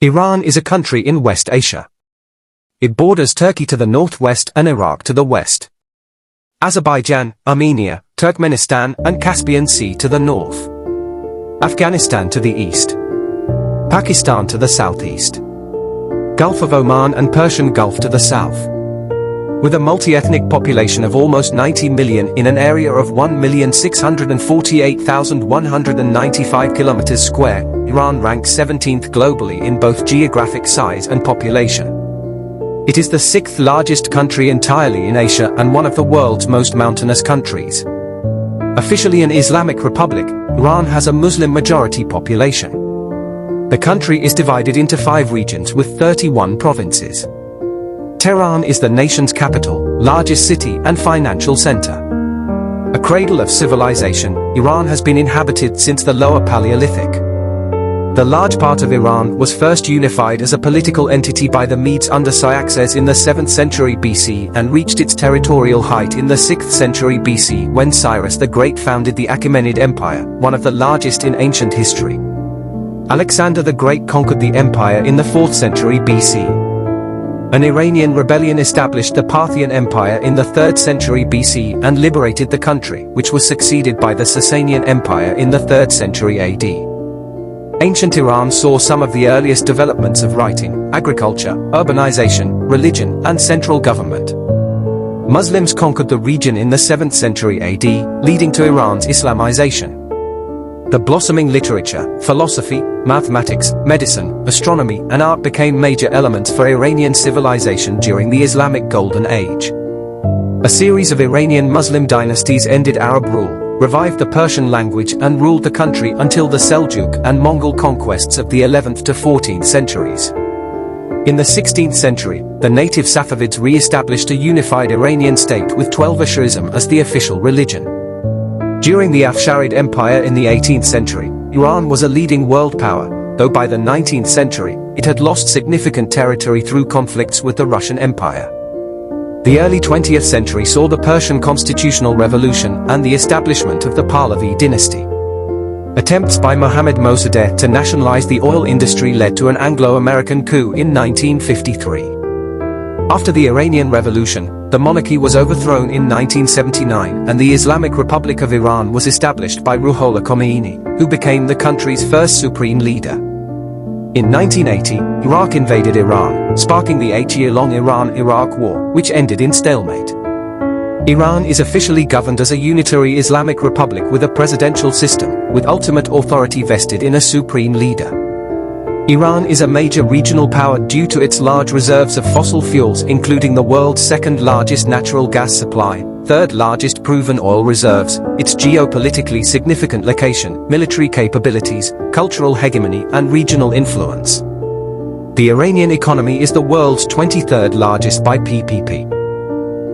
Iran is a country in West Asia. It borders Turkey to the northwest and Iraq to the west. Azerbaijan, Armenia, Turkmenistan and Caspian Sea to the north. Afghanistan to the east. Pakistan to the southeast. Gulf of Oman and Persian Gulf to the south. With a multi-ethnic population of almost 90 million in an area of 1,648,195 kilometers square, Iran ranks 17th globally in both geographic size and population. It is the 6th largest country entirely in Asia and one of the world's most mountainous countries. Officially an Islamic republic, Iran has a Muslim majority population. The country is divided into 5 regions with 31 provinces. Tehran is the nation's capital, largest city and financial center. A cradle of civilization, Iran has been inhabited since the Lower Paleolithic. The large part of Iran was first unified as a political entity by the Medes under Cyaxares in the 7th century BC and reached its territorial height in the 6th century BC when Cyrus the Great founded the Achaemenid Empire, one of the largest in ancient history. Alexander the Great conquered the empire in the 4th century BC. An Iranian rebellion established the Parthian Empire in the 3rd century BC and liberated the country, which was succeeded by the Sasanian Empire in the 3rd century AD. Ancient Iran saw some of the earliest developments of writing, agriculture, urbanization, religion, and central government. Muslims conquered the region in the 7th century AD, leading to Iran's Islamization. The blossoming literature, philosophy, mathematics, medicine, astronomy, and art became major elements for Iranian civilization during the Islamic Golden Age. A series of Iranian Muslim dynasties ended Arab rule, revived the Persian language and ruled the country until the Seljuk and Mongol conquests of the 11th to 14th centuries. In the 16th century, the native Safavids re-established a unified Iranian state with 12 Ash'arism as the official religion. During the Afsharid Empire in the 18th century, Iran was a leading world power, though by the 19th century, it had lost significant territory through conflicts with the Russian Empire. The early 20th century saw the Persian constitutional revolution and the establishment of the Pahlavi dynasty. Attempts by Mohammad Mossadegh to nationalize the oil industry led to an Anglo-American coup in 1953. After the Iranian Revolution, the monarchy was overthrown in 1979 and the Islamic Republic of Iran was established by Ruhollah Khomeini, who became the country's first supreme leader. In 1980, Iraq invaded Iran, sparking the 8-year-long Iran-Iraq War, which ended in stalemate. Iran is officially governed as a unitary Islamic republic with a presidential system, with ultimate authority vested in a supreme leader. Iran is a major regional power due to its large reserves of fossil fuels, including the world's 2nd largest natural gas supply, 3rd largest proven oil reserves, its geopolitically significant location, military capabilities, cultural hegemony and regional influence. The Iranian economy is the world's 23rd largest by PPP.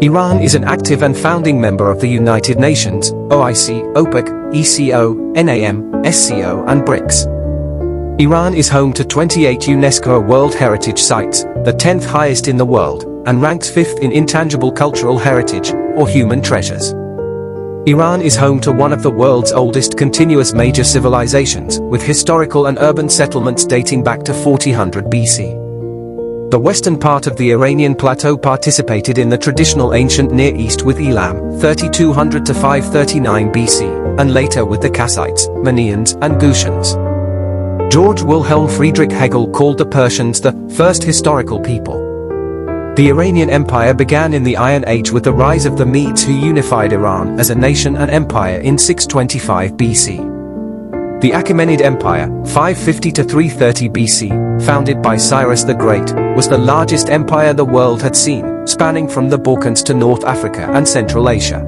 Iran is an active and founding member of the United Nations, OIC, OPEC, ECO, NAM, SCO and BRICS. Iran is home to 28 UNESCO World Heritage Sites, the 10th highest in the world, and ranks 5th in intangible cultural heritage, or human treasures. Iran is home to one of the world's oldest continuous major civilizations, with historical and urban settlements dating back to 1400 BC. The western part of the Iranian plateau participated in the traditional ancient Near East with Elam, 3200 to 539 BC, and later with the Kassites, Manneans, and Gushans. George Wilhelm Friedrich Hegel called the Persians the first historical people. The Iranian Empire began in the Iron Age with the rise of the Medes, who unified Iran as a nation and empire in 625 BC. The Achaemenid Empire, 550 to 330 BC, founded by Cyrus the Great, was the largest empire the world had seen, spanning from the Balkans to North Africa and Central Asia.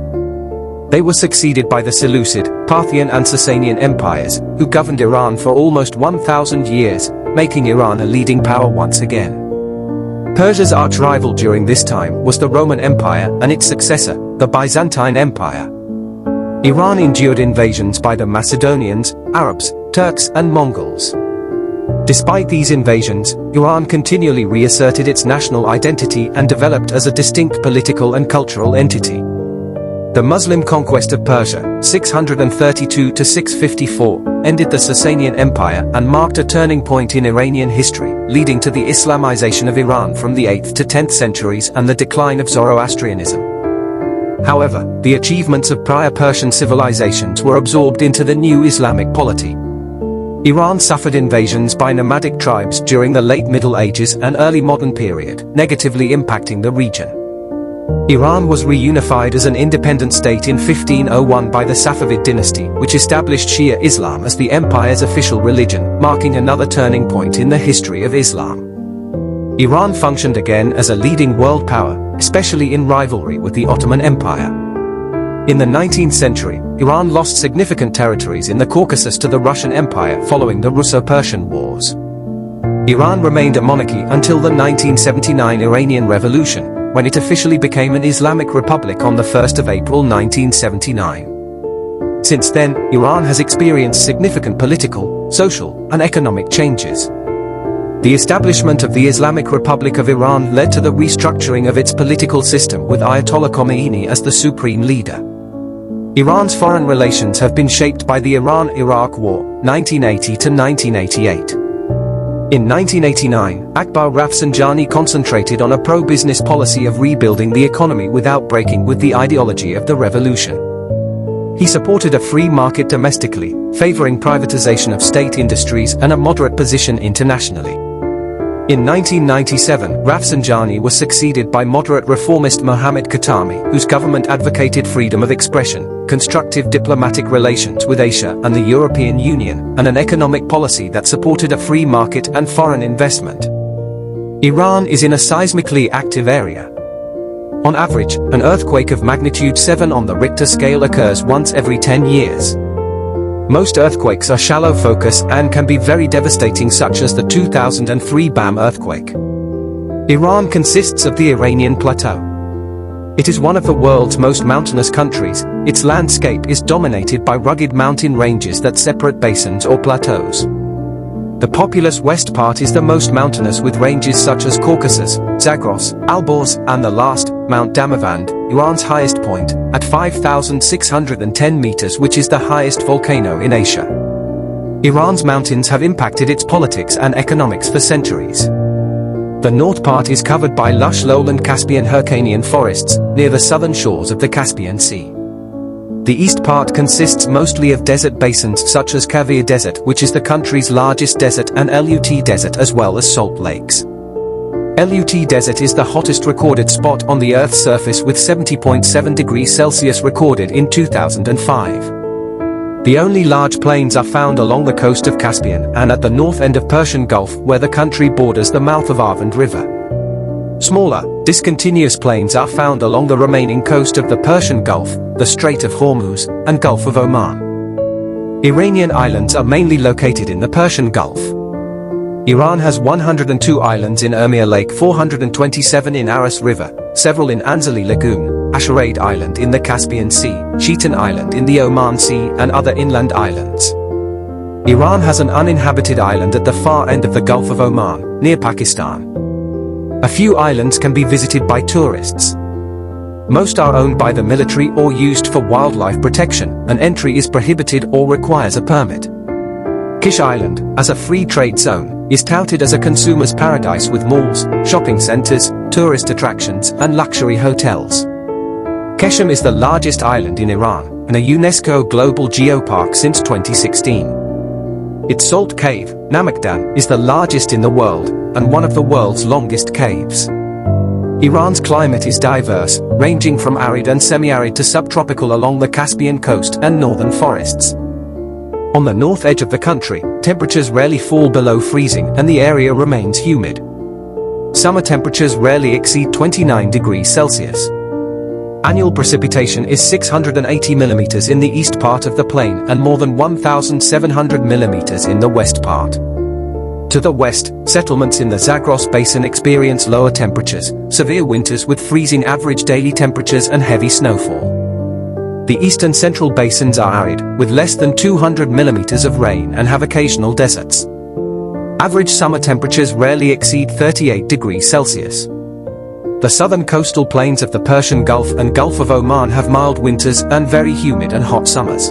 They were succeeded by the Seleucid, Parthian and Sasanian empires, who governed Iran for almost 1,000 years, making Iran a leading power once again. Persia's arch-rival during this time was the Roman Empire and its successor, the Byzantine Empire. Iran endured invasions by the Macedonians, Arabs, Turks and Mongols. Despite these invasions, Iran continually reasserted its national identity and developed as a distinct political and cultural entity. The Muslim conquest of Persia, 632 to 654, ended the Sasanian Empire and marked a turning point in Iranian history, leading to the Islamization of Iran from the 8th to 10th centuries and the decline of Zoroastrianism. However, the achievements of prior Persian civilizations were absorbed into the new Islamic polity. Iran suffered invasions by nomadic tribes during the late Middle Ages and early modern period, negatively impacting the region. Iran was reunified as an independent state in 1501 by the Safavid dynasty, which established Shia Islam as the empire's official religion, marking another turning point in the history of Islam. Iran functioned again as a leading world power, especially in rivalry with the Ottoman Empire. In the 19th century, Iran lost significant territories in the Caucasus to the Russian Empire following the Russo-Persian Wars. Iran remained a monarchy until the 1979 Iranian Revolution, when it officially became an Islamic republic on the 1st of April 1979. Since then, Iran has experienced significant political, social, and economic changes. The establishment of the Islamic Republic of Iran led to the restructuring of its political system with Ayatollah Khomeini as the supreme leader. Iran's foreign relations have been shaped by the Iran-Iraq War, 1980 to 1988. In 1989, Akbar Rafsanjani concentrated on a pro-business policy of rebuilding the economy without breaking with the ideology of the revolution. He supported a free market domestically, favoring privatization of state industries and a moderate position internationally. In 1997, Rafsanjani was succeeded by moderate reformist Mohammad Khatami, whose government advocated freedom of expression, constructive diplomatic relations with Asia and the European Union, and an economic policy that supported a free market and foreign investment. Iran is in a seismically active area. On average, an earthquake of magnitude 7 on the Richter scale occurs once every 10 years. Most earthquakes are shallow focus and can be very devastating, such as the 2003 Bam earthquake. Iran consists of the Iranian Plateau. It is one of the world's most mountainous countries. Its landscape is dominated by rugged mountain ranges that separate basins or plateaus. The populous west part is the most mountainous, with ranges such as Caucasus, Zagros, Alborz, and the last, Mount Damavand, Iran's highest point, at 5,610 meters, which is the highest volcano in Asia. Iran's mountains have impacted its politics and economics for centuries. The north part is covered by lush lowland Caspian Hyrcanian forests, near the southern shores of the Caspian Sea. The east part consists mostly of desert basins such as Kavir Desert, which is the country's largest desert, and Lut Desert, as well as salt lakes. Lut Desert is the hottest recorded spot on the Earth's surface, with 70.7 degrees Celsius recorded in 2005. The only large plains are found along the coast of Caspian and at the north end of Persian Gulf, where the country borders the mouth of Arvand River. Smaller, discontinuous plains are found along the remaining coast of the Persian Gulf, the Strait of Hormuz, and Gulf of Oman. Iranian islands are mainly located in the Persian Gulf. Iran has 102 islands in Urmia Lake, 427 in Aras River, several in Anzali Lagoon, Asharade Island in the Caspian Sea, Shetan Island in the Oman Sea, and other inland islands. Iran has an uninhabited island at the far end of the Gulf of Oman, near Pakistan. A few islands can be visited by tourists. Most are owned by the military or used for wildlife protection, and entry is prohibited or requires a permit. Kish Island, as a free trade zone, is touted as a consumer's paradise with malls, shopping centers, tourist attractions, and luxury hotels. Kashan is the largest island in Iran, and a UNESCO Global Geopark since 2016. Its salt cave, Namakdan, is the largest in the world, and one of the world's longest caves. Iran's climate is diverse, ranging from arid and semi-arid to subtropical along the Caspian coast and northern forests. On the north edge of the country, temperatures rarely fall below freezing and the area remains humid. Summer temperatures rarely exceed 29 degrees Celsius. Annual precipitation is 680 millimeters in the east part of the plain and more than 1,700 millimeters in the west part. To the west, settlements in the Zagros Basin experience lower temperatures, severe winters with freezing average daily temperatures and heavy snowfall. The east and central basins are arid, with less than 200 millimeters of rain, and have occasional deserts. Average summer temperatures rarely exceed 38 degrees Celsius. The southern coastal plains of the Persian Gulf and Gulf of Oman have mild winters and very humid and hot summers.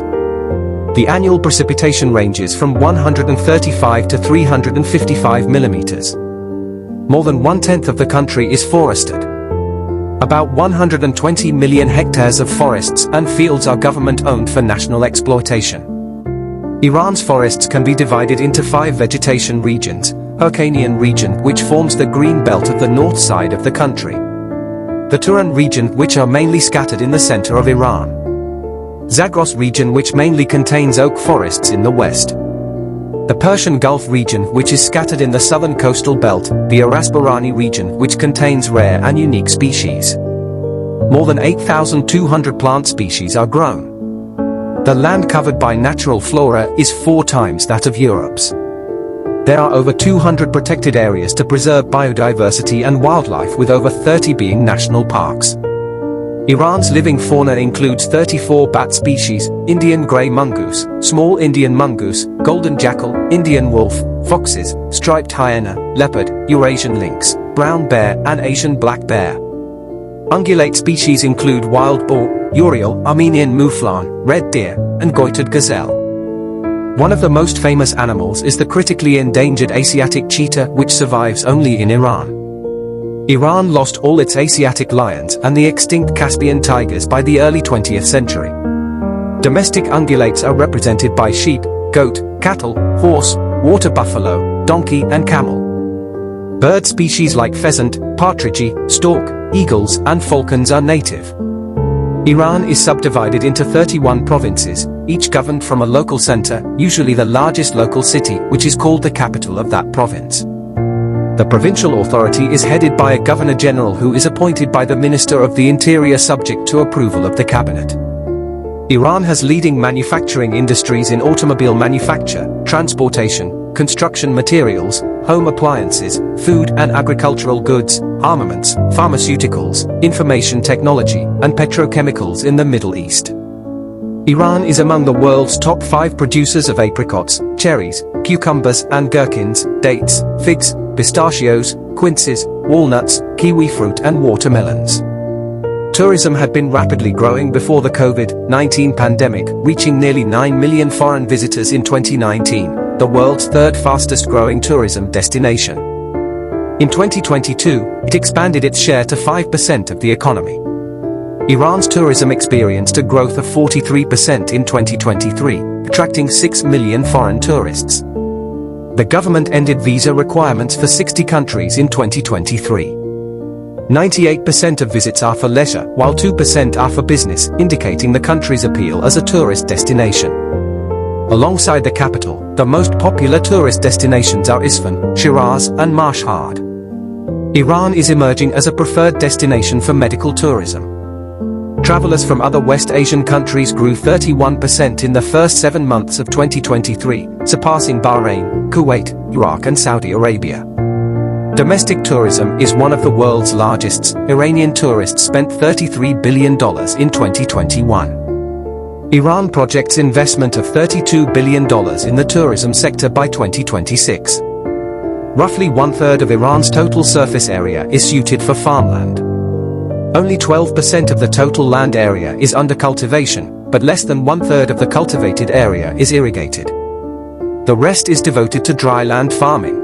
The annual precipitation ranges from 135 to 355 millimeters. More than 1/10 of the country is forested. About 120 million hectares of forests and fields are government-owned for national exploitation. Iran's forests can be divided into 5 vegetation regions: Hyrcanian region, which forms the green belt of the north side of the country; the Turan region, which are mainly scattered in the center of Iran; Zagros region, which mainly contains oak forests in the west; the Persian Gulf region, which is scattered in the southern coastal belt; the Arasbarani region, which contains rare and unique species. More than 8,200 plant species are grown. The land covered by natural flora is 4 times that of Europe's. There are over 200 protected areas to preserve biodiversity and wildlife, with over 30 being national parks. Iran's living fauna includes 34 bat species: Indian grey mongoose, small Indian mongoose, golden jackal, Indian wolf, foxes, striped hyena, leopard, Eurasian lynx, brown bear and Asian black bear. Ungulate species include wild boar, urial, Armenian mouflon, red deer, and goitered gazelle. One of the most famous animals is the critically endangered Asiatic cheetah, which survives only in Iran. Iran lost all its Asiatic lions and the extinct Caspian tigers by the early 20th century. Domestic ungulates are represented by sheep, goat, cattle, horse, water buffalo, donkey and camel. Bird species like pheasant, partridge, stork, eagles and falcons are native. Iran is subdivided into 31 provinces, each governed from a local center, usually the largest local city, which is called the capital of that province. The provincial authority is headed by a governor-general who is appointed by the Minister of the Interior subject to approval of the cabinet. Iran has leading manufacturing industries in automobile manufacture, transportation, construction materials, home appliances, food and agricultural goods, armaments, pharmaceuticals, information technology, and petrochemicals in the Middle East. Iran is among the world's top 5 producers of apricots, cherries, cucumbers and gherkins, dates, figs, pistachios, quinces, walnuts, kiwi fruit and watermelons. Tourism had been rapidly growing before the COVID-19 pandemic, reaching nearly 9 million foreign visitors in 2019, the world's 3rd fastest growing tourism destination. In 2022, it expanded its share to 5% of the economy. Iran's tourism experienced a growth of 43% in 2023, attracting 6 million foreign tourists. The government ended visa requirements for 60 countries in 2023. 98% of visits are for leisure, while 2% are for business, indicating the country's appeal as a tourist destination. Alongside the capital, the most popular tourist destinations are Isfahan, Shiraz, and Mashhad. Iran is emerging as a preferred destination for medical tourism. Travelers from other West Asian countries grew 31% in the first 7 months of 2023, surpassing Bahrain, Kuwait, Iraq and Saudi Arabia. Domestic tourism is one of the world's largest. Iranian tourists spent $33 billion in 2021. Iran projects investment of $32 billion in the tourism sector by 2026. Roughly 1/3 of Iran's total surface area is suited for farmland. Only 12% of the total land area is under cultivation, but less than 1/3 of the cultivated area is irrigated. The rest is devoted to dry land farming.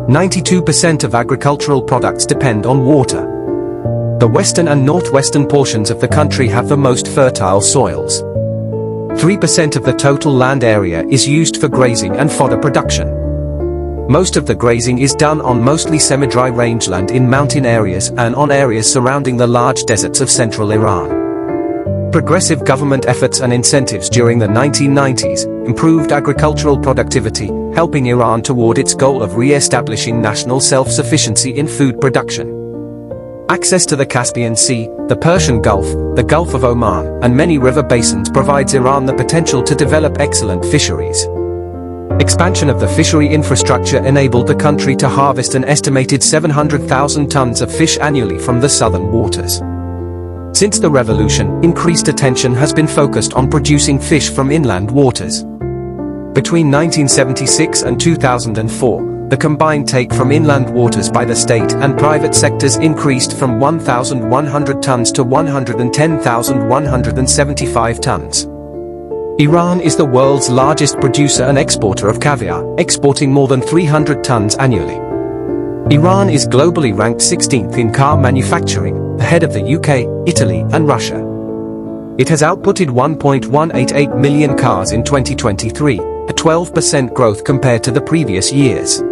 92% of agricultural products depend on water. The western and northwestern portions of the country have the most fertile soils. 3% of the total land area is used for grazing and fodder production. Most of the grazing is done on mostly semi-dry rangeland in mountain areas and on areas surrounding the large deserts of central Iran. Progressive government efforts and incentives during the 1990s improved agricultural productivity, helping Iran toward its goal of re-establishing national self-sufficiency in food production. Access to the Caspian Sea, the Persian Gulf, the Gulf of Oman, and many river basins provides Iran the potential to develop excellent fisheries. Expansion of the fishery infrastructure enabled the country to harvest an estimated 700,000 tons of fish annually from the southern waters. Since the revolution, increased attention has been focused on producing fish from inland waters. Between 1976 and 2004, the combined take from inland waters by the state and private sectors increased from 1,100 tons to 110,175 tons. Iran is the world's largest producer and exporter of caviar, exporting more than 300 tons annually. Iran is globally ranked 16th in car manufacturing, ahead of the UK, Italy, and Russia. It has outputted 1.188 million cars in 2023, a 12% growth compared to the previous years.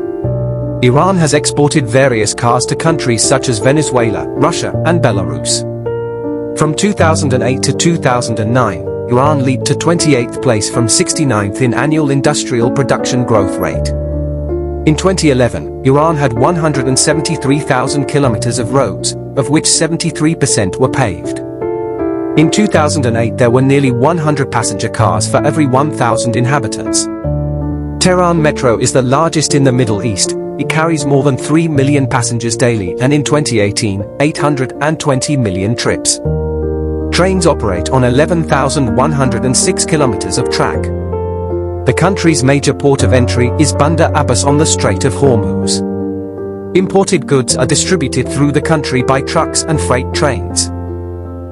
Iran has exported various cars to countries such as Venezuela, Russia, and Belarus. From 2008 to 2009, Iran leaped to 28th place from 69th in annual industrial production growth rate. In 2011, Iran had 173,000 kilometers of roads, of which 73% were paved. In 2008 there were nearly 100 passenger cars for every 1,000 inhabitants. Tehran Metro is the largest in the Middle East. It carries more than 3 million passengers daily and in 2018, 820 million trips. Trains operate on 11,106 kilometers of track. The country's major port of entry is Bandar Abbas on the Strait of Hormuz. Imported goods are distributed through the country by trucks and freight trains.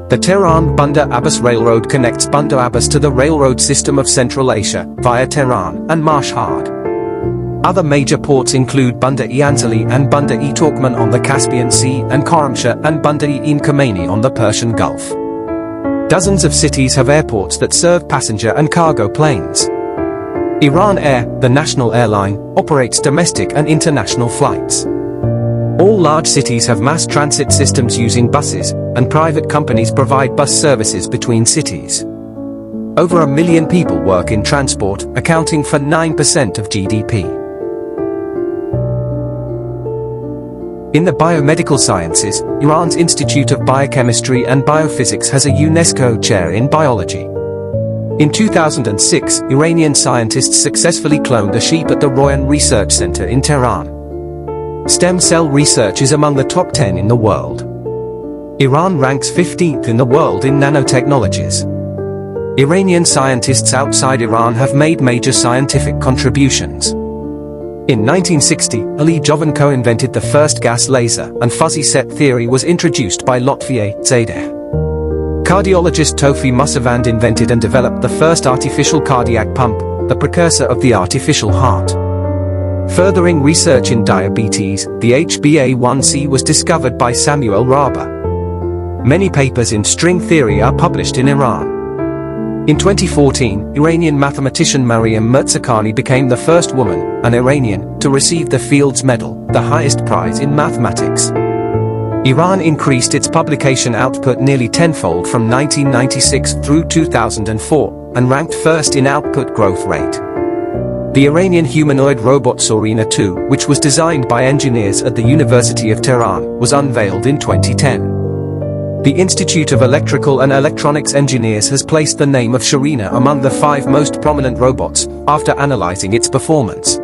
The Tehran-Bandar Abbas Railroad connects Bandar Abbas to the railroad system of Central Asia, via Tehran and Mashhad. Other major ports include Bandar-e Anzali and Bandar-e Turkmen on the Caspian Sea and Khorramshahr and Bandar-e Khmeini on the Persian Gulf. Dozens of cities have airports that serve passenger and cargo planes. Iran Air, the national airline, operates domestic and international flights. All large cities have mass transit systems using buses, and private companies provide bus services between cities. Over 1 million people work in transport, accounting for 9% of GDP. In the biomedical sciences, Iran's Institute of Biochemistry and Biophysics has a UNESCO chair in biology. In 2006, Iranian scientists successfully cloned a sheep at the Royan Research Center in Tehran. Stem cell research is among the top 10 in the world. Iran ranks 15th in the world in nanotechnologies. Iranian scientists outside Iran have made major scientific contributions. In 1960, Ali Jovan co-invented the first gas laser, and fuzzy set theory was introduced by Lotfier Zadeh. Cardiologist Tofi Musavand invented and developed the first artificial cardiac pump, the precursor of the artificial heart. Furthering research in diabetes, the HbA1c was discovered by Samuel Raber. Many papers in string theory are published in Iran. In 2014, Iranian mathematician Maryam Mirzakhani became the first woman, an Iranian, to receive the Fields Medal, the highest prize in mathematics. Iran increased its publication output nearly tenfold from 1996 through 2004, and ranked first in output growth rate. The Iranian humanoid robot Sorina 2, which was designed by engineers at the University of Tehran, was unveiled in 2010. The Institute of Electrical and Electronics Engineers has placed the name of Shirina among the 5 most prominent robots, after analyzing its performance.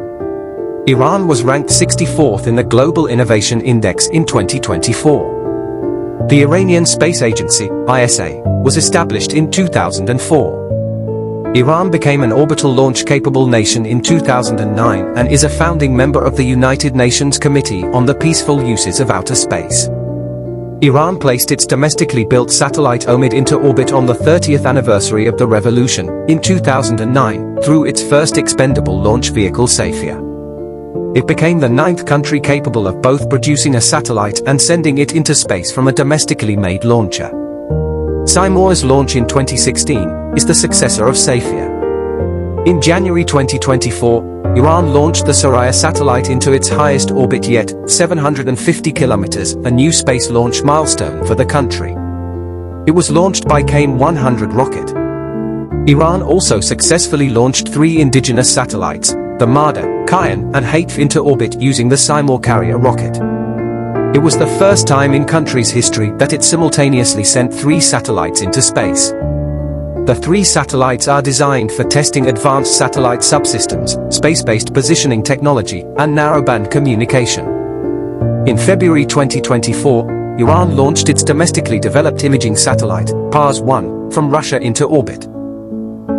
Iran was ranked 64th in the Global Innovation Index in 2024. The Iranian Space Agency, ISA, was established in 2004. Iran became an orbital launch-capable nation in 2009 and is a founding member of the United Nations Committee on the Peaceful Uses of Outer Space. Iran placed its domestically built satellite OMID into orbit on the 30th anniversary of the revolution, in 2009, through its first expendable launch vehicle Safia. It became the 9th country capable of both producing a satellite and sending it into space from a domestically made launcher. Seymour's launch in 2016 is the successor of Safia. In January 2024, Iran launched the Soraya satellite into its highest orbit yet, 750 kilometers, a new space launch milestone for the country. It was launched by Kane 100 rocket. Iran also successfully launched 3 indigenous satellites, the Marder, Kayan, and Haitf into orbit using the Seymour carrier rocket. It was the first time in country's history that it simultaneously sent 3 satellites into space. The 3 satellites are designed for testing advanced satellite subsystems, space-based positioning technology, and narrowband communication. In February 2024, Iran launched its domestically developed imaging satellite, Pars-1, from Russia into orbit.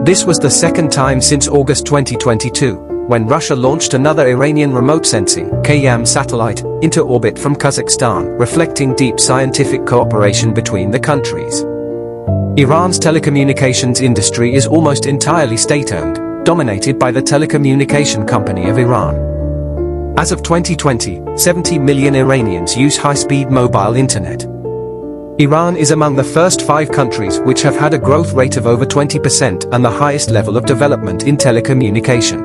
This was the second time since August 2022 when Russia launched another Iranian remote sensing (KYAM) satellite into orbit from Kazakhstan, reflecting deep scientific cooperation between the countries. Iran's telecommunications industry is almost entirely state-owned, dominated by the Telecommunication Company of Iran. As of 2020, 70 million Iranians use high-speed mobile internet. Iran is among the first 5 countries which have had a growth rate of over 20% and the highest level of development in telecommunication.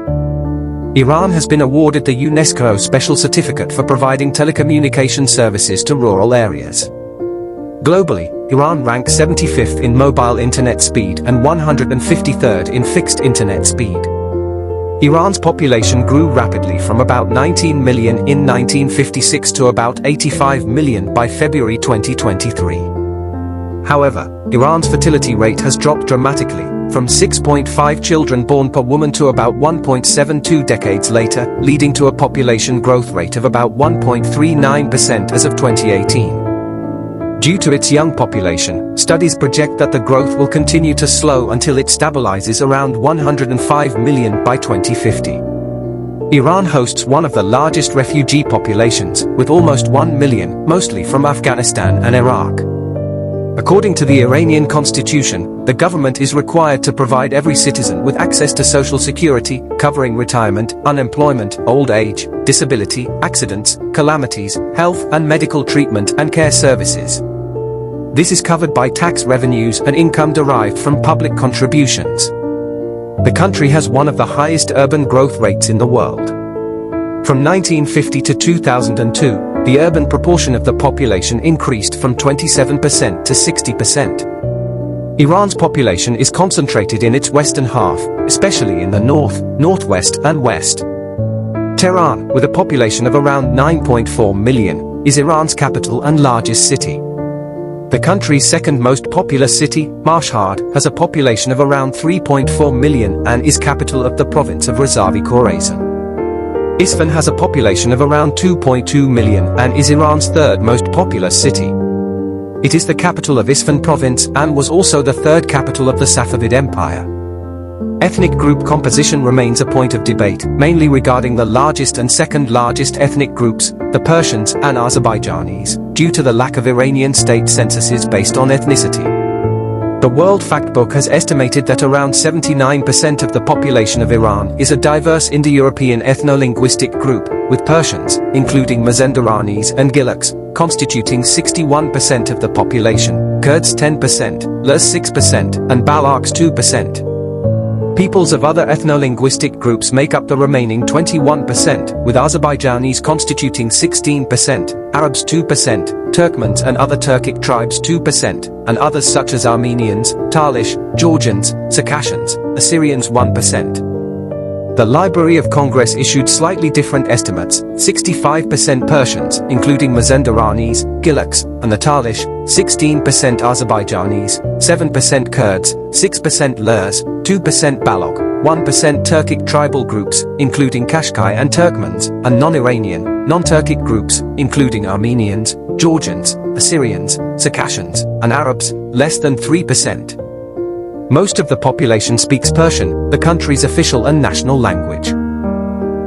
Iran has been awarded the UNESCO Special Certificate for providing telecommunication services to rural areas. Globally, Iran ranks 75th in mobile internet speed and 153rd in fixed internet speed. Iran's population grew rapidly from about 19 million in 1956 to about 85 million by February 2023. However, Iran's fertility rate has dropped dramatically, from 6.5 children born per woman to about 1.72 decades later, leading to a population growth rate of about 1.39% as of 2018. Due to its young population, studies project that the growth will continue to slow until it stabilizes around 105 million by 2050. Iran hosts one of the largest refugee populations, with almost 1 million, mostly from Afghanistan and Iraq. According to the Iranian constitution, the government is required to provide every citizen with access to social security, covering retirement, unemployment, old age, disability, accidents, calamities, health and medical treatment and care services. This is covered by tax revenues and income derived from public contributions. The country has one of the highest urban growth rates in the world. From 1950 to 2002, the urban proportion of the population increased from 27% to 60%. Iran's population is concentrated in its western half, especially in the north, northwest and west. Tehran, with a population of around 9.4 million, is Iran's capital and largest city. The country's second most populous city, Mashhad, has a population of around 3.4 million and is capital of the province of Razavi-Khorasan. Isfahan has a population of around 2.2 million and is Iran's third most populous city. It is the capital of Isfahan province and was also the third capital of the Safavid Empire. Ethnic group composition remains a point of debate, mainly regarding the largest and second largest ethnic groups, the Persians and Azerbaijanis, due to the lack of Iranian state censuses based on ethnicity. The World Factbook has estimated that around 79% of the population of Iran is a diverse Indo-European ethno-linguistic group, with Persians, including Mazandaranis and Gilaks, constituting 61% of the population, Kurds 10%, Lurs 6% and Balochs 2%. Peoples of other ethno-linguistic groups make up the remaining 21%, with Azerbaijanis constituting 16%, Arabs 2%, Turkmens and other Turkic tribes 2%, and others such as Armenians, Talish, Georgians, Circassians, Assyrians 1%. The Library of Congress issued slightly different estimates: 65% Persians, including Mazandaranis, Gilaks, and the Talish, 16% Azerbaijanis, 7% Kurds, 6% Lurs, 2% Baloch, 1% Turkic tribal groups, including Kashkai and Turkmens, and non-Iranian, non-Turkic groups, including Armenians, Georgians, Assyrians, Circassians, and Arabs, less than 3%. Most of the population speaks Persian, the country's official and national language.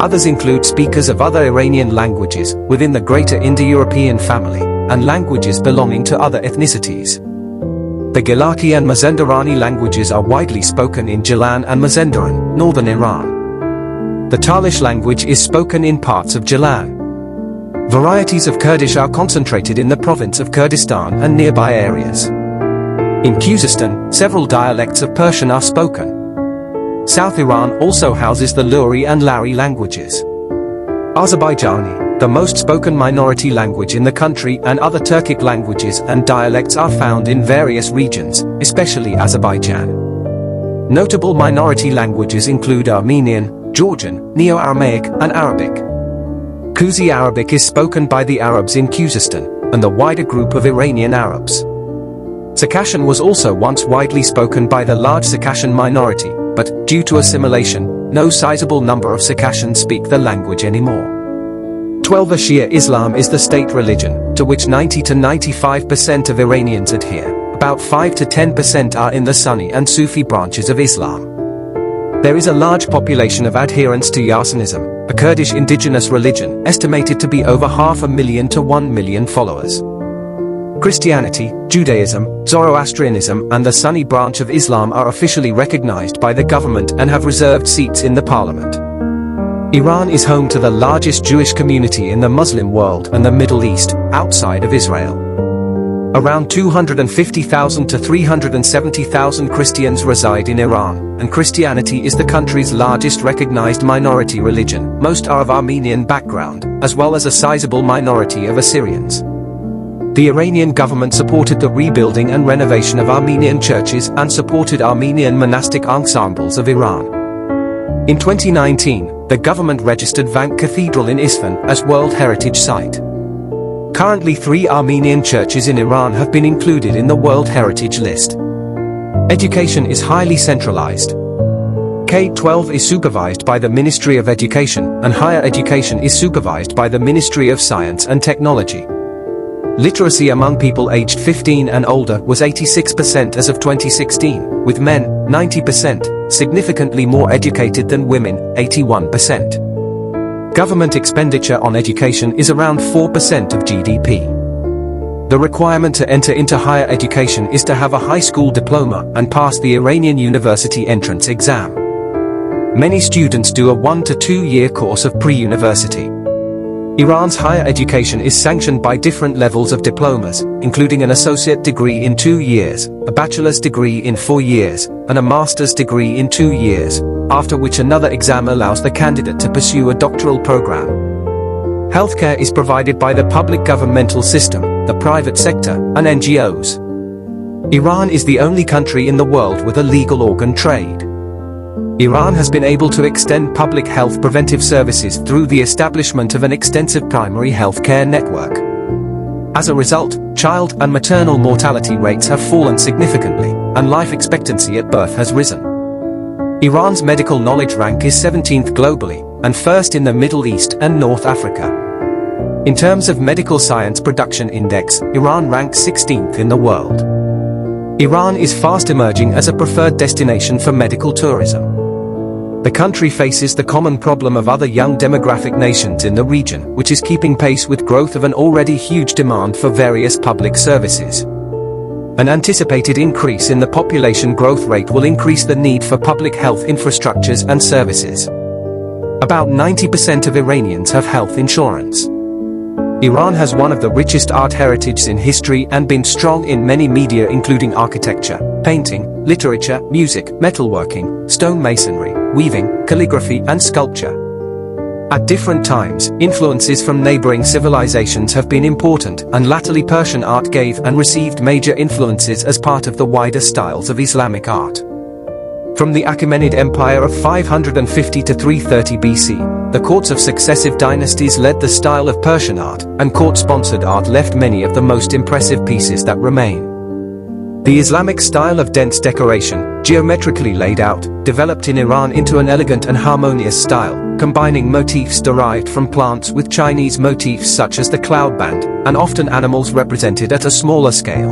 Others include speakers of other Iranian languages, within the greater Indo-European family, and languages belonging to other ethnicities. The Gilaki and Mazandarani languages are widely spoken in Jahan and Mazandaran, northern Iran. The Talish language is spoken in parts of Jahan. Varieties of Kurdish are concentrated in the province of Kurdistan and nearby areas. In Khuzestan, several dialects of Persian are spoken. South Iran also houses the Luri and Lari languages. Azerbaijani, the most spoken minority language in the country, and other Turkic languages and dialects are found in various regions, especially Azerbaijan. Notable minority languages include Armenian, Georgian, Neo-Aramaic, and Arabic. Kuzi Arabic is spoken by the Arabs in Khuzestan, and the wider group of Iranian Arabs. Circassian was also once widely spoken by the large Circassian minority, but, due to assimilation, no sizable number of Circassians speak the language anymore. 12. Shia Islam is the state religion, to which 90 to 95% of Iranians adhere. About 5 to 10% are in the Sunni and Sufi branches of Islam. There is a large population of adherents to Yazdanism, a Kurdish indigenous religion, estimated to be over 500,000 to 1 million followers. Christianity, Judaism, Zoroastrianism and the Sunni branch of Islam are officially recognized by the government and have reserved seats in the parliament. Iran is home to the largest Jewish community in the Muslim world and the Middle East, outside of Israel. Around 250,000 to 370,000 Christians reside in Iran, and Christianity is the country's largest recognized minority religion. Most are of Armenian background, as well as a sizable minority of Assyrians. The Iranian government supported the rebuilding and renovation of Armenian churches and supported Armenian monastic ensembles of Iran. In 2019, the government registered Vank Cathedral in Isfahan as World Heritage Site. Currently 3 Armenian churches in Iran have been included in the World Heritage List. Education is highly centralized. K-12 is supervised by the Ministry of Education, and higher education is supervised by the Ministry of Science and Technology. Literacy among people aged 15 and older was 86% as of 2016, with men, 90%, significantly more educated than women, 81%. Government expenditure on education is around 4% of GDP. The requirement to enter into higher education is to have a high school diploma and pass the Iranian university entrance exam. Many students do a 1 to 2 year course of pre-university. Iran's higher education is sanctioned by different levels of diplomas, including an associate degree in 2 years, a bachelor's degree in 4 years, and a master's degree in 2 years, after which another exam allows the candidate to pursue a doctoral program. Healthcare is provided by the public governmental system, the private sector, and NGOs. Iran is the only country in the world with a legal organ trade. Iran has been able to extend public health preventive services through the establishment of an extensive primary health care network. As a result, child and maternal mortality rates have fallen significantly, and life expectancy at birth has risen. Iran's medical knowledge rank is 17th globally, and first in the Middle East and North Africa. In terms of medical science production index, Iran ranks 16th in the world. Iran is fast emerging as a preferred destination for medical tourism. The country faces the common problem of other young demographic nations in the region, which is keeping pace with growth of an already huge demand for various public services. An anticipated increase in the population growth rate will increase the need for public health infrastructures and services. About 90% of Iranians have health insurance. Iran has one of the richest art heritages in history and been strong in many media including architecture, painting, literature, music, metalworking, stone masonry, weaving, calligraphy and sculpture. At different times, influences from neighboring civilizations have been important, and latterly Persian art gave and received major influences as part of the wider styles of Islamic art. From the Achaemenid Empire of 550 to 330 BC, the courts of successive dynasties led the style of Persian art, and court-sponsored art left many of the most impressive pieces that remain. The Islamic style of dense decoration, geometrically laid out, developed in Iran into an elegant and harmonious style, combining motifs derived from plants with Chinese motifs such as the cloud band, and often animals represented at a smaller scale.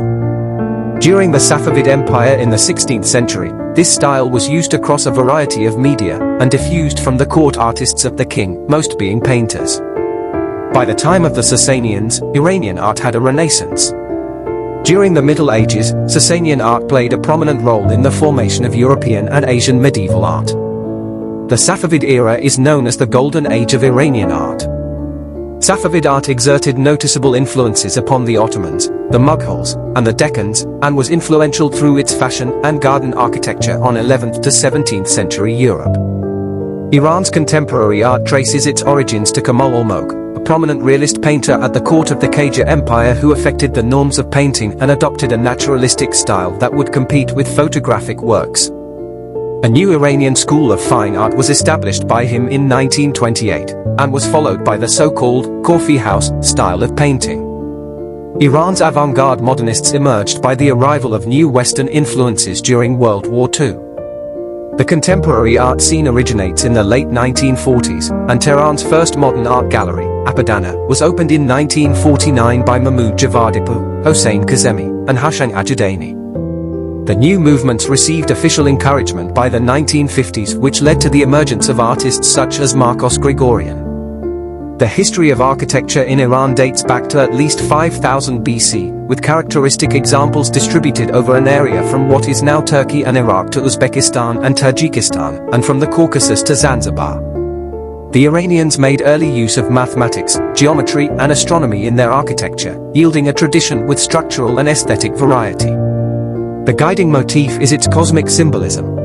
During the Safavid Empire in the 16th century, this style was used across a variety of media, and diffused from the court artists of the king, most being painters. By the time of the Sasanians, Iranian art had a renaissance. During the Middle Ages, Sasanian art played a prominent role in the formation of European and Asian medieval art. The Safavid era is known as the Golden Age of Iranian art. Safavid art exerted noticeable influences upon the Ottomans, the Mughals, and the Deccans, and was influential through its fashion and garden architecture on 11th to 17th century Europe. Iran's contemporary art traces its origins to Kamal Almog, a prominent realist painter at the court of the Qajar Empire who affected the norms of painting and adopted a naturalistic style that would compete with photographic works. A new Iranian school of fine art was established by him in 1928, and was followed by the so-called coffee house style of painting. Iran's avant-garde modernists emerged by the arrival of new Western influences during World War II. The contemporary art scene originates in the late 1940s, and Tehran's first modern art gallery, Apadana, was opened in 1949 by Mahmoud Javadipour, Hossein Kazemi, and Hassan Ajadani. The new movements received official encouragement by the 1950s, which led to the emergence of artists such as Marcos Grigorian. The history of architecture in Iran dates back to at least 5000 BC, with characteristic examples distributed over an area from what is now Turkey and Iraq to Uzbekistan and Tajikistan, and from the Caucasus to Zanzibar. The Iranians made early use of mathematics, geometry, and astronomy in their architecture, yielding a tradition with structural and aesthetic variety. The guiding motif is its cosmic symbolism.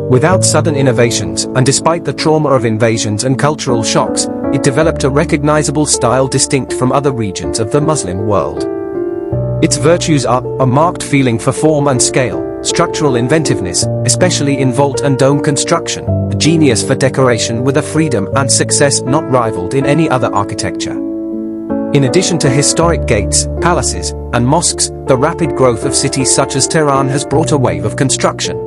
Without sudden innovations, and despite the trauma of invasions and cultural shocks, it developed a recognizable style distinct from other regions of the Muslim world. Its virtues are a marked feeling for form and scale, structural inventiveness, especially in vault and dome construction, a genius for decoration with a freedom and success not rivaled in any other architecture. In addition to historic gates, palaces, and mosques, the rapid growth of cities such as Tehran has brought a wave of construction.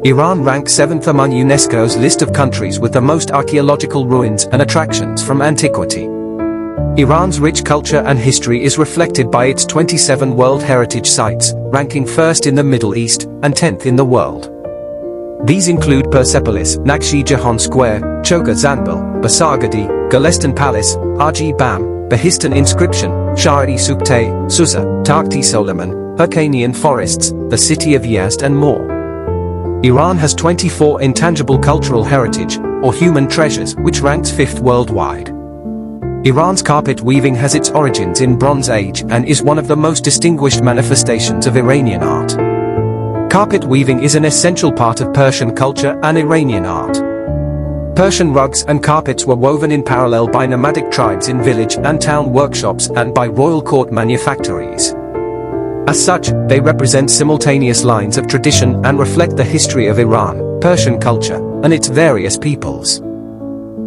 Iran ranks 7th among UNESCO's list of countries with the most archaeological ruins and attractions from antiquity. Iran's rich culture and history is reflected by its 27 World Heritage Sites, ranking 1st in the Middle East and 10th in the world. These include Persepolis, Naqsh-e Jahan Square, Choga Zanbil, Basargadi, Golestan Palace, Haji Bam, Bahistan Inscription, Shah-e Sukte, Susa, Takhti Soliman, Hyrcanian Forests, the city of Yazd and more. Iran has 24 intangible cultural heritage, or human treasures, which ranks 5th worldwide. Iran's carpet weaving has its origins in Bronze Age and is one of the most distinguished manifestations of Iranian art. Carpet weaving is an essential part of Persian culture and Iranian art. Persian rugs and carpets were woven in parallel by nomadic tribes in village and town workshops and by royal court manufactories. As such, they represent simultaneous lines of tradition and reflect the history of Iran, Persian culture, and its various peoples.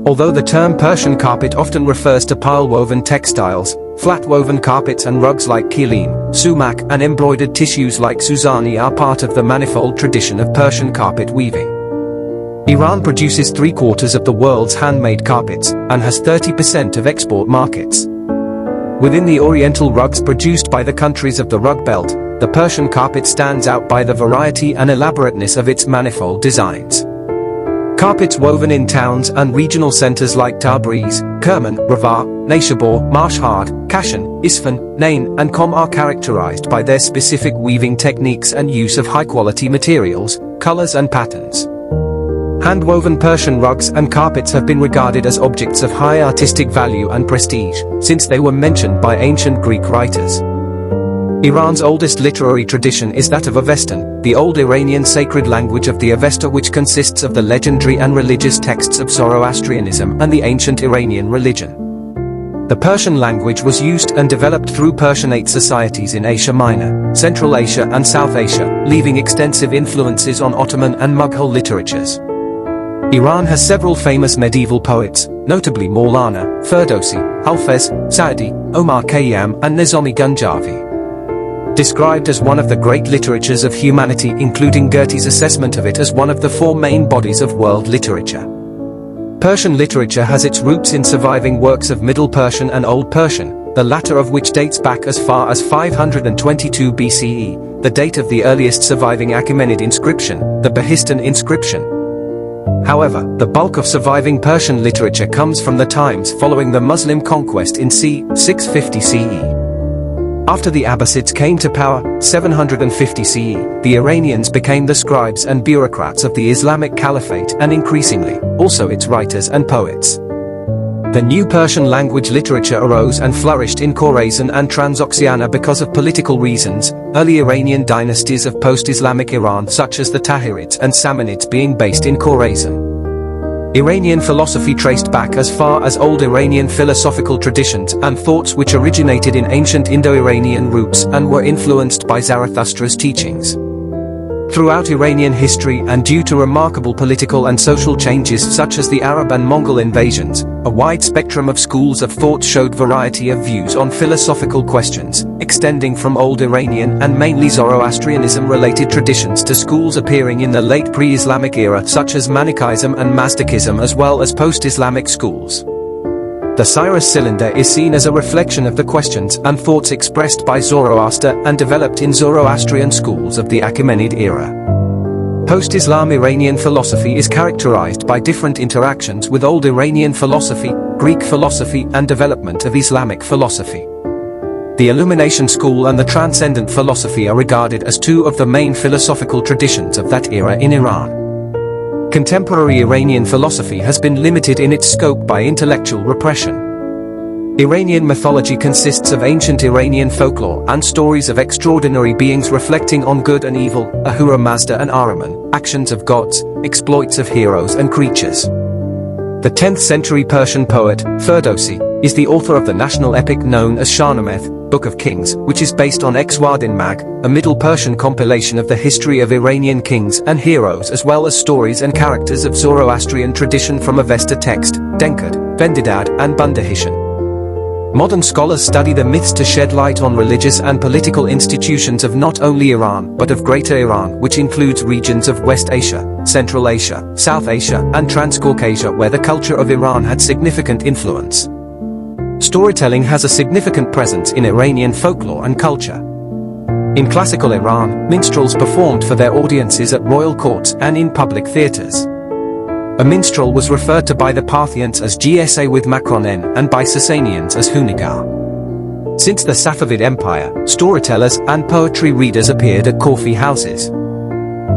Although the term Persian carpet often refers to pile-woven textiles, flat-woven carpets and rugs like kilim, sumac, and embroidered tissues like suzani are part of the manifold tradition of Persian carpet weaving. Iran produces 3/4 of the world's handmade carpets, and has 30% of export markets. Within the Oriental rugs produced by the countries of the Rug Belt, the Persian carpet stands out by the variety and elaborateness of its manifold designs. Carpets woven in towns and regional centers like Tabriz, Kerman, Ravah, Neyshabur, Mashhad, Kashan, Isfahan, Nain, and Qom are characterized by their specific weaving techniques and use of high-quality materials, colors and patterns. Hand-woven Persian rugs and carpets have been regarded as objects of high artistic value and prestige, since they were mentioned by ancient Greek writers. Iran's oldest literary tradition is that of Avestan, the old Iranian sacred language of the Avesta, which consists of the legendary and religious texts of Zoroastrianism and the ancient Iranian religion. The Persian language was used and developed through Persianate societies in Asia Minor, Central Asia and South Asia, leaving extensive influences on Ottoman and Mughal literatures. Iran has several famous medieval poets, notably Maulana, Ferdowsi, Hafez, Sa'di, Omar Khayyam, and Nizami Ganjavi. Described as one of the great literatures of humanity, including Goethe's assessment of it as one of the 4 main bodies of world literature. Persian literature has its roots in surviving works of Middle Persian and Old Persian, the latter of which dates back as far as 522 BCE, the date of the earliest surviving Achaemenid inscription, the Bahistan inscription. However, the bulk of surviving Persian literature comes from the times following the Muslim conquest in c. 650 CE. After the Abbasids came to power, 750 CE, the Iranians became the scribes and bureaucrats of the Islamic Caliphate and increasingly, also its writers and poets. The new Persian language literature arose and flourished in Khorasan and Transoxiana because of political reasons, early Iranian dynasties of post-Islamic Iran such as the Tahirids and Samanids being based in Khorasan. Iranian philosophy traced back as far as old Iranian philosophical traditions and thoughts which originated in ancient Indo-Iranian roots and were influenced by Zarathustra's teachings. Throughout Iranian history and due to remarkable political and social changes such as the Arab and Mongol invasions, a wide spectrum of schools of thought showed variety of views on philosophical questions, extending from old Iranian and mainly Zoroastrianism-related traditions to schools appearing in the late pre-Islamic era such as Manichaeism and Mazdaism, as well as post-Islamic schools. The Cyrus cylinder is seen as a reflection of the questions and thoughts expressed by Zoroaster and developed in Zoroastrian schools of the Achaemenid era. Post-Islam Iranian philosophy is characterized by different interactions with old Iranian philosophy, Greek philosophy, and development of Islamic philosophy. The Illumination school and the Transcendent philosophy are regarded as two of the main philosophical traditions of that era in Iran. Contemporary Iranian philosophy has been limited in its scope by intellectual repression. Iranian mythology consists of ancient Iranian folklore and stories of extraordinary beings reflecting on good and evil, Ahura Mazda and Ahriman, actions of gods, exploits of heroes and creatures. The 10th century Persian poet, Ferdowsi, is the author of the national epic known as Shahnameh, Book of Kings, which is based on Exquisite, a Middle Persian compilation of the history of Iranian kings and heroes as well as stories and characters of Zoroastrian tradition from Avesta text, Denkard, Vendidad and Bundahishan. Modern scholars study the myths to shed light on religious and political institutions of not only Iran but of Greater Iran, which includes regions of West Asia, Central Asia, South Asia and Transcaucasia where the culture of Iran had significant influence. Storytelling has a significant presence in Iranian folklore and culture. In classical Iran, minstrels performed for their audiences at royal courts and in public theatres. A minstrel was referred to by the Parthians as Gsa with Macronen and by Sasanians as Hunigar. Since the Safavid Empire, storytellers and poetry readers appeared at coffee houses.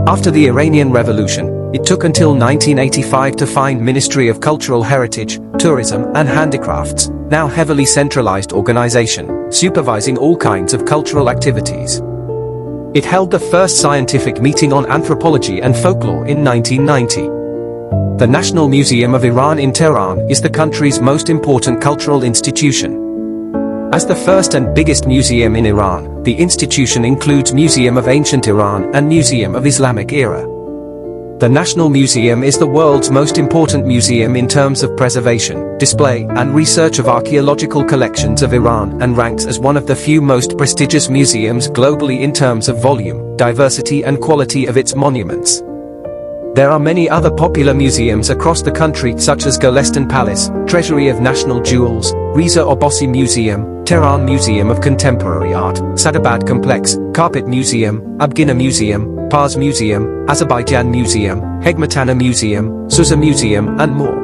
After the Iranian Revolution, it took until 1985 to find Ministry of Cultural Heritage, Tourism and Handicrafts, now heavily centralized organization, supervising all kinds of cultural activities. It held the first scientific meeting on anthropology and folklore in 1990. The National Museum of Iran in Tehran is the country's most important cultural institution. As the first and biggest museum in Iran, the institution includes Museum of Ancient Iran and Museum of Islamic Era. The National Museum is the world's most important museum in terms of preservation, display, and research of archaeological collections of Iran and ranks as one of the few most prestigious museums globally in terms of volume, diversity and quality of its monuments. There are many other popular museums across the country such as Golestan Palace, Treasury of National Jewels, Reza Abbasi Museum, Tehran Museum of Contemporary Art, Sadabad Complex, Carpet Museum, Abgina Museum, Pars Museum, Azerbaijan Museum, Hegmatana Museum, Susa Museum and more.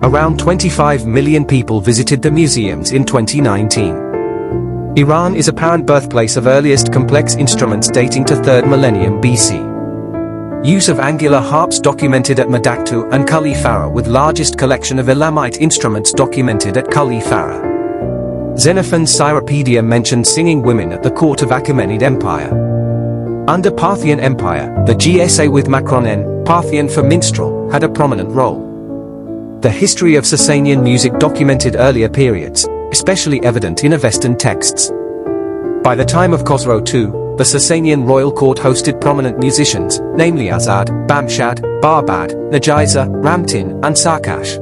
Around 25 million people visited the museums in 2019. Iran is apparent birthplace of earliest complex instruments dating to 3rd millennium BC. Use of angular harps documented at Madaktu and Kali Farah with largest collection of Elamite instruments documented at Kali Farah. Xenophon's Cyropedia mentioned singing women at the court of Achaemenid Empire. Under Parthian Empire, the Gsa with Macronen, Parthian for minstrel, had a prominent role. The history of Sasanian music documented earlier periods, especially evident in Avestan texts. By the time of Khosrow II, the Sasanian royal court hosted prominent musicians, namely Azad, Bamshad, Barbad, Najiza, Ramtin, and Sarkash.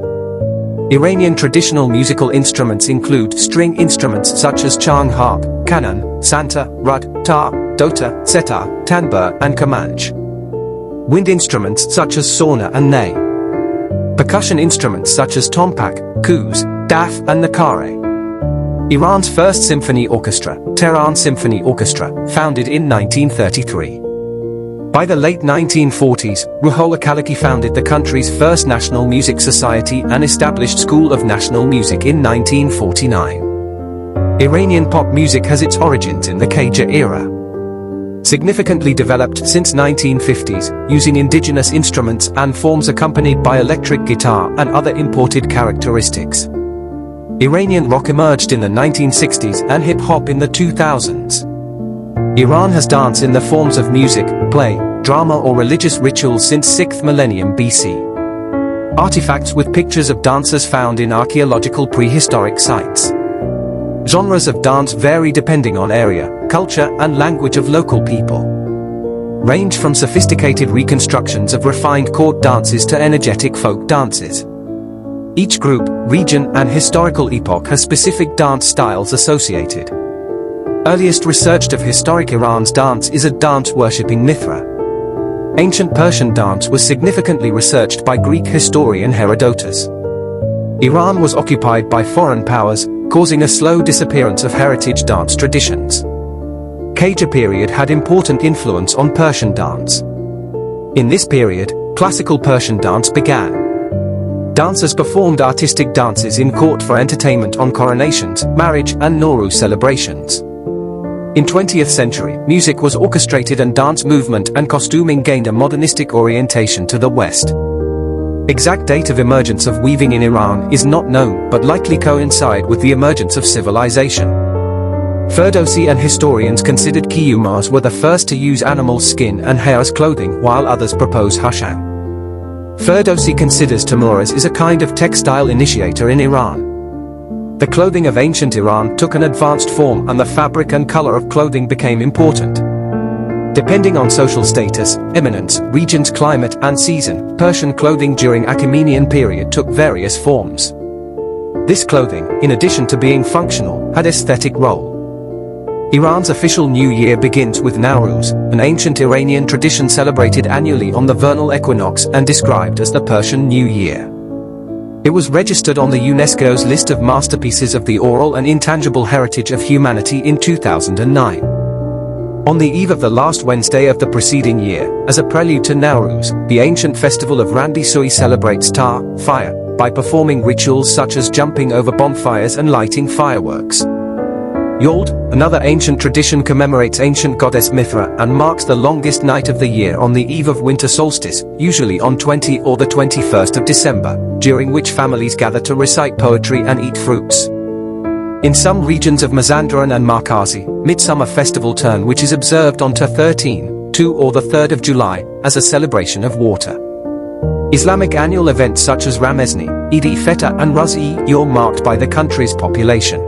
Iranian traditional musical instruments include string instruments such as chang harp, kanan, santa, rud, tar, dota, setar, tanbur, and kamanch. Wind instruments such as sauna and ney. Percussion instruments such as tompak, kuz, daf, and nakare. Iran's first symphony orchestra, Tehran Symphony Orchestra, founded in 1933. By the late 1940s, Ruhollah Kalaki founded the country's first national music society and established School of National Music in 1949. Iranian pop music has its origins in the Qajar era. Significantly developed since 1950s, using indigenous instruments and forms accompanied by electric guitar and other imported characteristics. Iranian rock emerged in the 1960s and hip-hop in the 2000s. Iran has dance in the forms of music, play, drama or religious rituals since 6th millennium BC. Artifacts with pictures of dancers found in archaeological prehistoric sites. Genres of dance vary depending on area, culture and language of local people. Range from sophisticated reconstructions of refined court dances to energetic folk dances. Each group, region and historical epoch has specific dance styles associated. Earliest researched of historic Iran's dance is a dance worshipping Mithra. Ancient Persian dance was significantly researched by Greek historian Herodotus. Iran was occupied by foreign powers, causing a slow disappearance of heritage dance traditions. Qajar period had important influence on Persian dance. In this period, classical Persian dance began. Dancers performed artistic dances in court for entertainment on coronations, marriage, and Nowruz celebrations. In 20th century, music was orchestrated and dance movement and costuming gained a modernistic orientation to the West. Exact date of emergence of weaving in Iran is not known, but likely coincide with the emergence of civilization. Ferdowsi and historians considered Kiyumars were the first to use animal skin and hair as clothing, while others propose Hashan. Ferdowsi considers Tamuraz is a kind of textile initiator in Iran. The clothing of ancient Iran took an advanced form and the fabric and color of clothing became important. Depending on social status, eminence, region's climate and season, Persian clothing during Achaemenian period took various forms. This clothing, in addition to being functional, had aesthetic role. Iran's official New Year begins with Nowruz, an ancient Iranian tradition celebrated annually on the vernal equinox and described as the Persian New Year. It was registered on the UNESCO's list of masterpieces of the oral and intangible heritage of humanity in 2009. On the eve of the last Wednesday of the preceding year, as a prelude to Nowruz, the ancient festival of Randi Sui celebrates fire, by performing rituals such as jumping over bonfires and lighting fireworks. Yold, another ancient tradition, commemorates ancient goddess Mithra and marks the longest night of the year on the eve of winter solstice, usually on 20 or the 21st of December, during which families gather to recite poetry and eat fruits. In some regions of Mazandaran and Markazi, Midsummer Festival turn which is observed on 2 or the 3rd of July, as a celebration of water. Islamic annual events such as Ramazani, Eid-e-Fitr and Raz-e-Yawm marked by the country's population.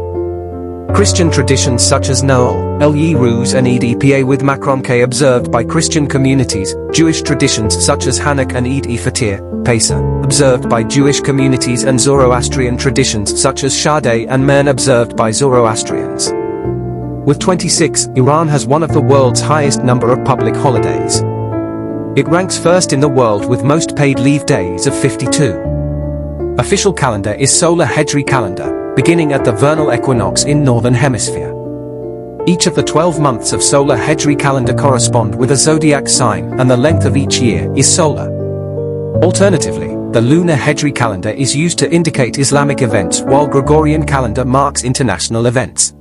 Christian traditions such as Noel, El-Ruz and Eid-e-Pa with Makram-K observed by Christian communities, Jewish traditions such as Hanukkah and Eid-e-Fitr, Pesach, observed by Jewish communities and Zoroastrian traditions such as Shadeh and Mern observed by Zoroastrians. With 26, Iran has one of the world's highest number of public holidays. It ranks first in the world with most paid leave days of 52. Official calendar is Solar Hejri calendar, beginning at the vernal equinox in Northern Hemisphere. Each of the 12 months of Solar Hejri calendar correspond with a zodiac sign and the length of each year is solar. Alternatively, the Lunar Hejri calendar is used to indicate Islamic events while Gregorian calendar marks international events.